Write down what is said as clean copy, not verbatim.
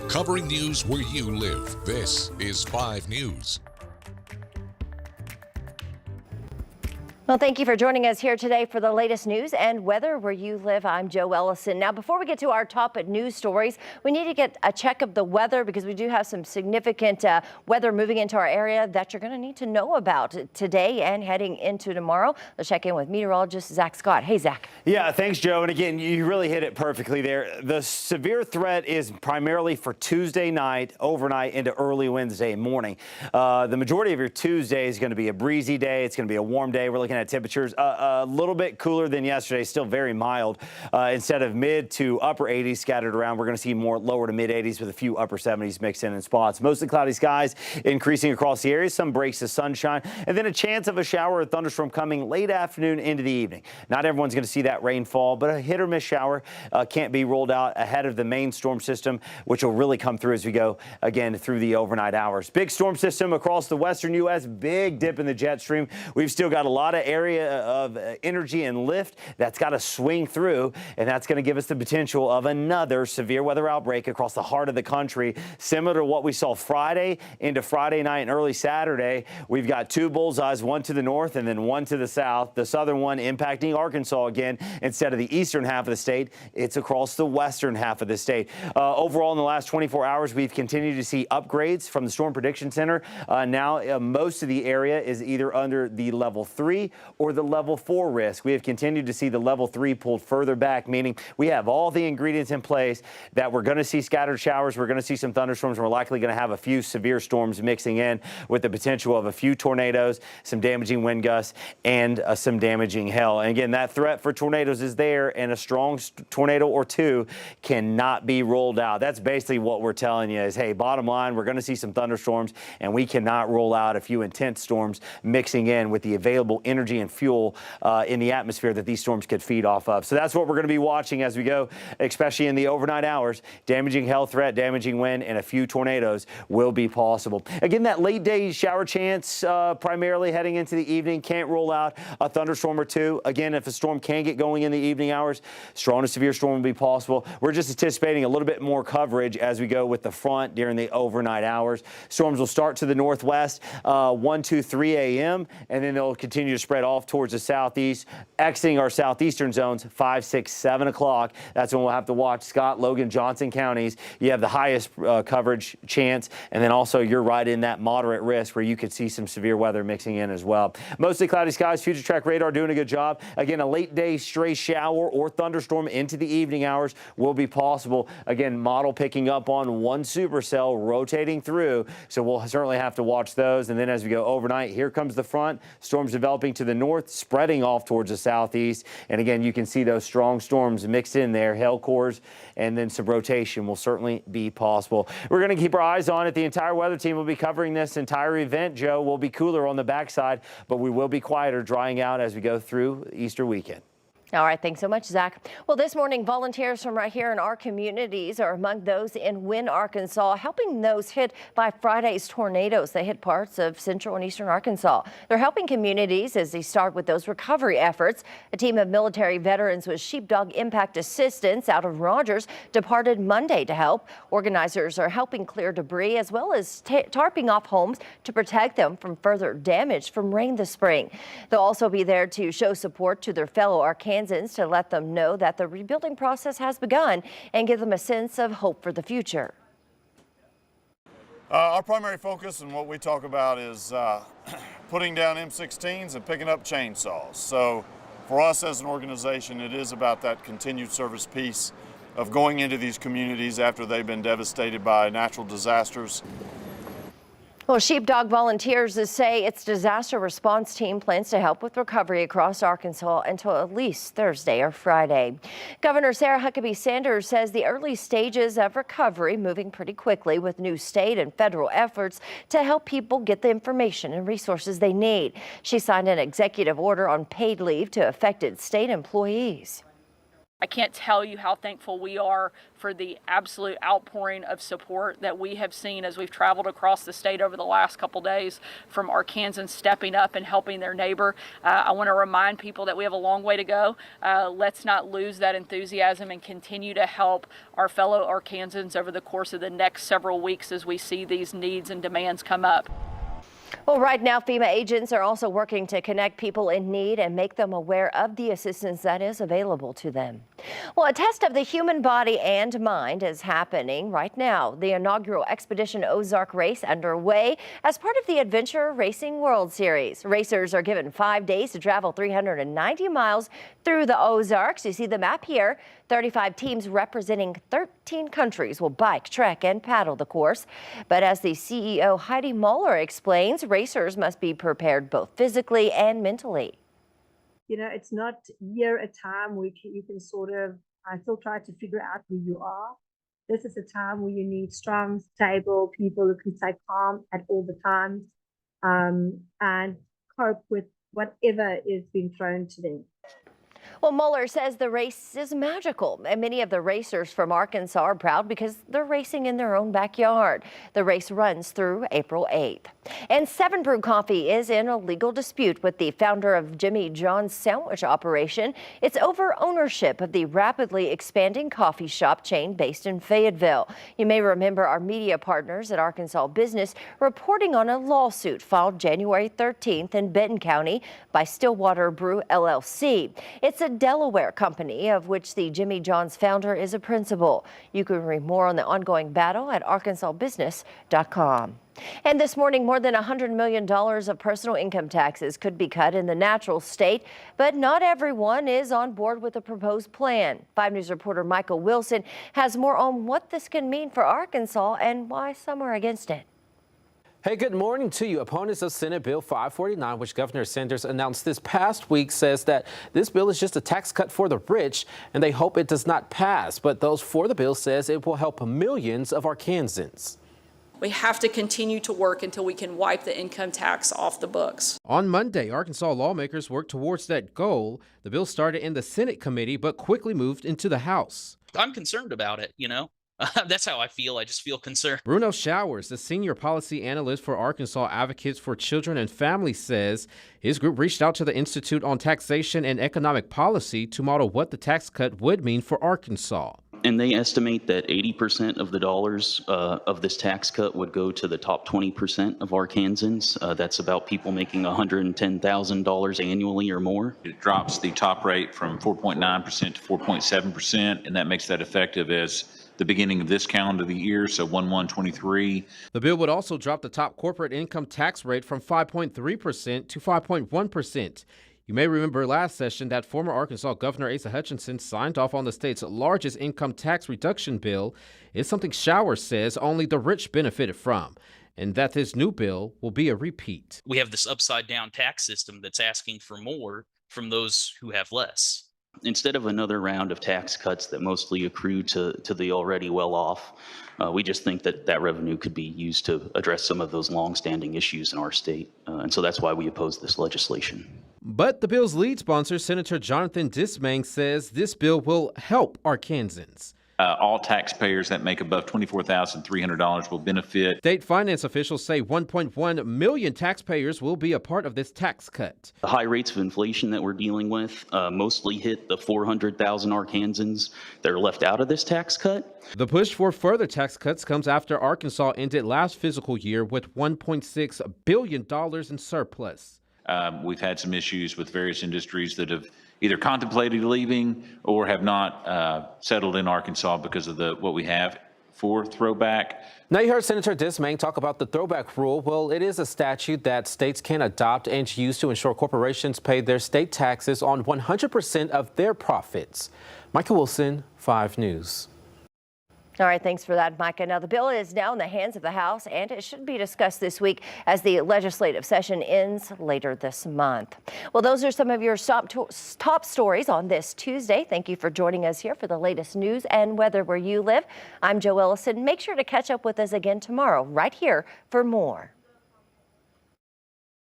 Covering news where you live, this is 5 News. Well, thank you for joining us here today for the latest news and weather where you live. I'm Joe Ellison. Now, before we get to our top news stories, we need to get a check of the weather because we do have some significant weather moving into our area that you're going to need to know about today and heading into tomorrow. Let's check in with meteorologist Zach Scott. Hey, Zach. Yeah, thanks, Joe. And again, you really hit it perfectly there. The severe threat is primarily for Tuesday night, overnight into early Wednesday morning. The majority of your Tuesday is going to be a breezy day. It's going to be a warm day. We're looking at temperatures a little bit cooler than yesterday, still very mild. Instead of mid to upper 80s scattered around, we're going to see more lower to mid 80s with a few upper 70s mixed in spots. Mostly cloudy skies increasing across the area, some breaks of sunshine, and then a chance of a shower or thunderstorm coming late afternoon into the evening. Not everyone's going to see that rainfall, but a hit or miss shower can't be ruled out ahead of the main storm system, which will really come through as we go again through the overnight hours. Big storm system across the western U.S., big dip in the jet stream. We've still got a lot of area of energy and lift that's got to swing through, and that's going to give us the potential of another severe weather outbreak across the heart of the country, similar to what we saw Friday into Friday night and early Saturday. We've got 2 bullseyes, one to the north and then one to the south. The southern one impacting Arkansas again. Instead of the eastern half of the state, it's across the western half of the state. Overall, in the last 24 hours, we've continued to see upgrades from the Storm Prediction Center. Now, most of the area is either under the level 3 or the level 4 risk. We have continued to see the level 3 pulled further back, meaning we have all the ingredients in place that we're going to see scattered showers, we're going to see some thunderstorms, and we're likely going to have a few severe storms mixing in with the potential of a few tornadoes, some damaging wind gusts, and some damaging hail. And again, that threat for tornadoes is there, and a strong tornado or two cannot be ruled out. That's basically what we're telling you is, hey, bottom line, we're going to see some thunderstorms, and we cannot rule out a few intense storms mixing in with the available energy and fuel in the atmosphere that these storms could feed off of. So that's what we're going to be watching as we go, especially in the overnight hours. Damaging hail threat, damaging wind, and a few tornadoes will be possible. Again, that late day shower chance primarily heading into the evening. Can't rule out a thunderstorm or two. Again, if a storm can get going in the evening hours, strong to severe storm will be possible. We're just anticipating a little bit more coverage as we go with the front during the overnight hours. Storms will start to the northwest 1, 2, 3 a.m. and then they'll continue to spread off towards the southeast, exiting our southeastern zones 5, 6, 7 o'clock. That's when we'll have to watch Scott, Logan, Johnson counties. You have the highest coverage chance, and then also you're right in that moderate risk where you could see some severe weather mixing in as well. Mostly cloudy skies. Future Track radar doing a good job. Again, a late day stray shower or thunderstorm into the evening hours will be possible. Again, model picking up on one supercell rotating through, so we'll certainly have to watch those. And then as we go overnight, here comes the front. Storms developing to the north, spreading off towards the southeast. And again, you can see those strong storms mixed in there, hail cores, and then some rotation will certainly be possible. We're going to keep our eyes on it. The entire weather team will be covering this entire event. Joe, will be cooler on the backside, but we will be quieter, drying out as we go through Easter weekend. All right, thanks so much, Zach. Well, this morning, volunteers from right here in our communities are among those in Wynne, Arkansas, helping those hit by Friday's tornadoes that hit parts of central and eastern Arkansas. They're helping communities as they start with those recovery efforts. A team of military veterans with Sheepdog Impact Assistance out of Rogers departed Monday to help. Organizers are helping clear debris as well as tarping off homes to protect them from further damage from rain this spring. They'll also be there to show support to their fellow Arkansans to let them know that the rebuilding process has begun and give them a sense of hope for the future. Our primary focus and what we talk about is putting down M16s and picking up chainsaws. So for us as an organization, it is about that continued service piece of going into these communities after they've been devastated by natural disasters. Well, Sheepdog volunteers say its disaster response team plans to help with recovery across Arkansas until at least Thursday or Friday. Governor Sarah Huckabee Sanders says the early stages of recovery moving pretty quickly with new state and federal efforts to help people get the information and resources they need. She signed an executive order on paid leave to affected state employees. I can't tell you how thankful we are for the absolute outpouring of support that we have seen as we've traveled across the state over the last couple days from Arkansans stepping up and helping their neighbor. I want to remind people that we have a long way to go. Let's not lose that enthusiasm and continue to help our fellow Arkansans over the course of the next several weeks as we see these needs and demands come up. Well, right now, FEMA agents are also working to connect people in need and make them aware of the assistance that is available to them. Well, a test of the human body and mind is happening right now. The inaugural Expedition Ozark race underway as part of the Adventure Racing World Series. Racers are given 5 days to travel 390 miles through the Ozarks. You see the map here. 35 teams representing 13 countries will bike, trek, and paddle the course. But as the CEO Heidi Muller explains, racers must be prepared both physically and mentally. You know, it's not year at a time where you can sort of, I still try to figure out who you are. This is a time where you need strong, stable people who can stay calm at all the times and cope with whatever is being thrown to them. Well, Muller says the race is magical, and many of the racers from Arkansas are proud because they're racing in their own backyard. The race runs through April 8th. And 7 Brew Coffee is in a legal dispute with the founder of Jimmy John's sandwich operation. It's over ownership of the rapidly expanding coffee shop chain based in Fayetteville. You may remember our media partners at Arkansas Business reporting on a lawsuit filed January 13th in Benton County by Stillwater Brew LLC. It's a Delaware company of which the Jimmy John's founder is a principal. You can read more on the ongoing battle at arkansasbusiness.com. And this morning, more than $100 million of personal income taxes could be cut in the natural state, but not everyone is on board with the proposed plan. 5 News reporter Michael Wilson has more on what this can mean for Arkansas and why some are against it. Hey, good morning to you. Opponents of Senate Bill 549, which Governor Sanders announced this past week, says that this bill is just a tax cut for the rich, and they hope it does not pass. But those for the bill says it will help millions of Arkansans. We have to continue to work until we can wipe the income tax off the books. On Monday, Arkansas lawmakers worked towards that goal. The bill started in the Senate committee, but quickly moved into the House. I'm concerned about it, you know. That's how I feel. I just feel concerned. Bruno Showers, the senior policy analyst for Arkansas Advocates for Children and Families, says his group reached out to the Institute on Taxation and Economic Policy to model what the tax cut would mean for Arkansas. And they estimate that 80% of the dollars of this tax cut would go to the top 20% of Arkansans. That's about people making $110,000 annually or more. It drops the top rate from 4.9% to 4.7%, and that makes that effective as the beginning of this calendar year, so 1/1/23. The bill would also drop the top corporate income tax rate from 5.3% to 5.1%. You may remember last session that former Arkansas Governor Asa Hutchinson signed off on the state's largest income tax reduction bill. It's something Showers says only the rich benefited from, and that this new bill will be a repeat. We have this upside down tax system that's asking for more from those who have less. Instead of another round of tax cuts that mostly accrue to the already well-off, we just think that that revenue could be used to address some of those long-standing issues in our state. And so that's why we oppose this legislation. But the bill's lead sponsor, Senator Jonathan Dismang, says this bill will help Arkansans. All taxpayers that make above $24,300 will benefit. State finance officials say 1.1 million taxpayers will be a part of this tax cut. The high rates of inflation that we're dealing with mostly hit the 400,000 Arkansans that are left out of this tax cut. The push for further tax cuts comes after Arkansas ended last fiscal year with $1.6 billion in surplus. We've had some issues with various industries that have either contemplated leaving or have not settled in Arkansas because of what we have for throwback. Now you heard Senator Dismang talk about the throwback rule. Well, it is a statute that states can adopt and use to ensure corporations pay their state taxes on 100% of their profits. Michael Wilson, 5 News. All right, thanks for that, Micah. Now, the bill is now in the hands of the House, and it should be discussed this week as the legislative session ends later this month. Well, those are some of your top stories on this Tuesday. Thank you for joining us here for the latest news and weather where you live. I'm Jo Ellison. Make sure to catch up with us again tomorrow right here for more.